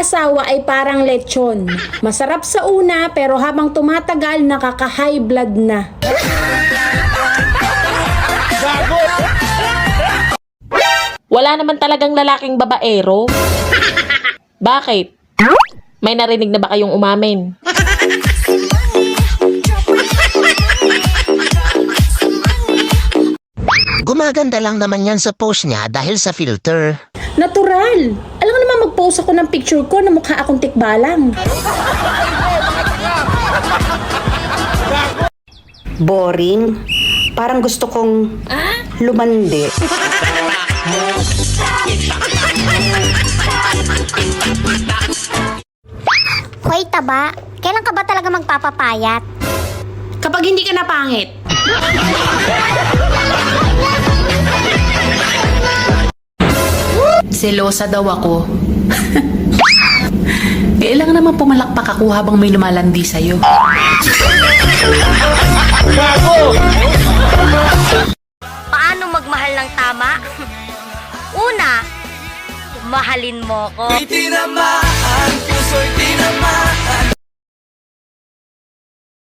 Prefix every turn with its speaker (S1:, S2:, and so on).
S1: mag-asawa ay parang lechon. Masarap sa una pero habang tumatagal nakaka-high blood na.
S2: Wala naman talagang lalaking babaero. Bakit? May narinig na ba kayong umamin?
S3: Gumaganda lang naman yan sa post niya dahil sa filter.
S1: Natural! Alam mo naman mag-post ako ng picture ko na mukha akong tikbalang.
S4: Boring. Parang gusto kong lumandi.
S5: Hoy, taba, kailan ka ba talaga magpapapayat?
S1: Kapag hindi ka na pangit.
S6: Selosa daw ako. Kailangan naman pumalakpak ako habang may lumalandi sa'yo.
S5: Paano magmahal ng tama? Una, mahalin mo ko.
S7: Tinamaan, puso'y tinamaan.